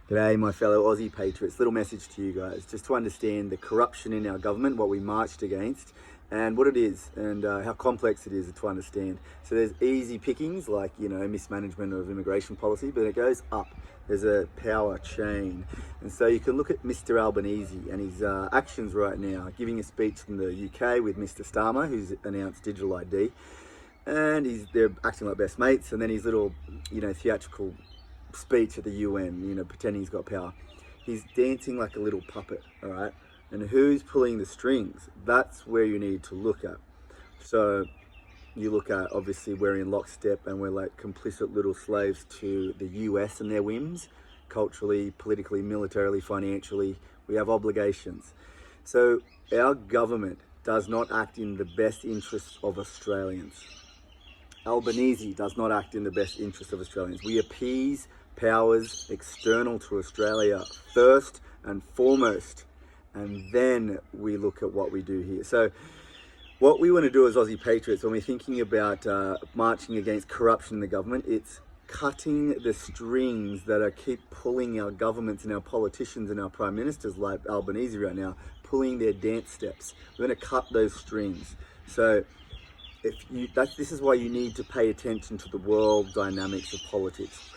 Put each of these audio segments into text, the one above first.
G'day, my fellow Aussie patriots. Little message to you guys, just to understand the corruption in our government, what we marched against, and what it is, and how complex it is to understand. So there's easy pickings, like, mismanagement of immigration policy, but it goes up. There's a power chain. And so you can look at Mr. Albanese and his actions right now, giving a speech in the UK with Mr. Starmer, who's announced digital ID. And they're acting like best mates, and then his little, theatrical speech at the UN, pretending he's got power. He's dancing like a little puppet, all right? And who's pulling the strings? That's where you need to look at. So you look at, obviously, we're in lockstep and we're like complicit little slaves to the US and their whims, culturally, politically, militarily, financially. We have obligations. So our government does not act in the best interests of Australians. Albanese does not act in the best interest of Australians. We appease powers external to Australia first and foremost, and then we look at what we do here. So what we want to do as Aussie patriots, when we're thinking about marching against corruption in the government, it's cutting the strings that keep pulling our governments and our politicians and our prime ministers, like Albanese right now, pulling their dance steps. We're going to cut those strings. So this is why you need to pay attention to the world dynamics of politics.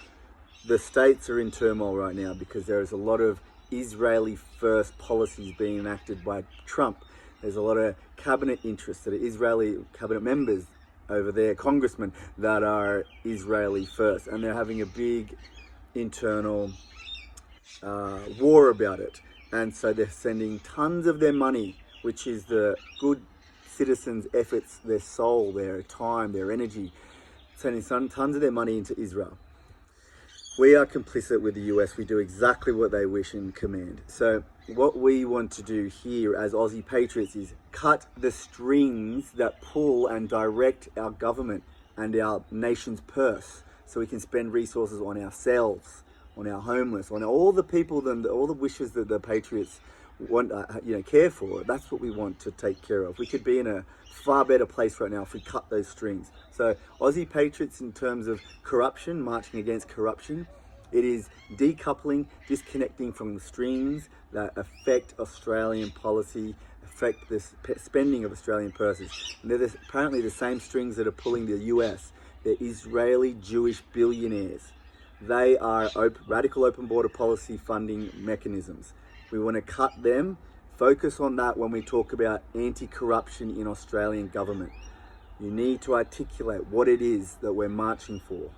The states are in turmoil right now because there is a lot of Israeli first policies being enacted by Trump. There's a lot of cabinet interests that are Israeli cabinet members over there, congressmen, that are Israeli first, and they're having a big internal war about it. And so they're sending tons of their money, which is the good citizens' efforts, their soul, their time, their energy, sending tons of their money into Israel. We are complicit with the US. We do exactly what they wish and command. So what we want to do here as Aussie patriots is cut the strings that pull and direct our government and our nation's purse, so we can spend resources on ourselves, on our homeless, on all the people, all the wishes that the patriots want, care for. That's what we want to take care of. We could be in a far better place right now if we cut those strings. So Aussie patriots, in terms of corruption, marching against corruption, it is decoupling, disconnecting from the strings that affect Australian policy, affect the spending of Australian purses. And they're apparently the same strings that are pulling the US. They're Israeli Jewish billionaires. They are radical open border policy funding mechanisms. We want to cut them. Focus on that when we talk about anti-corruption in Australian government. You need to articulate what it is that we're marching for.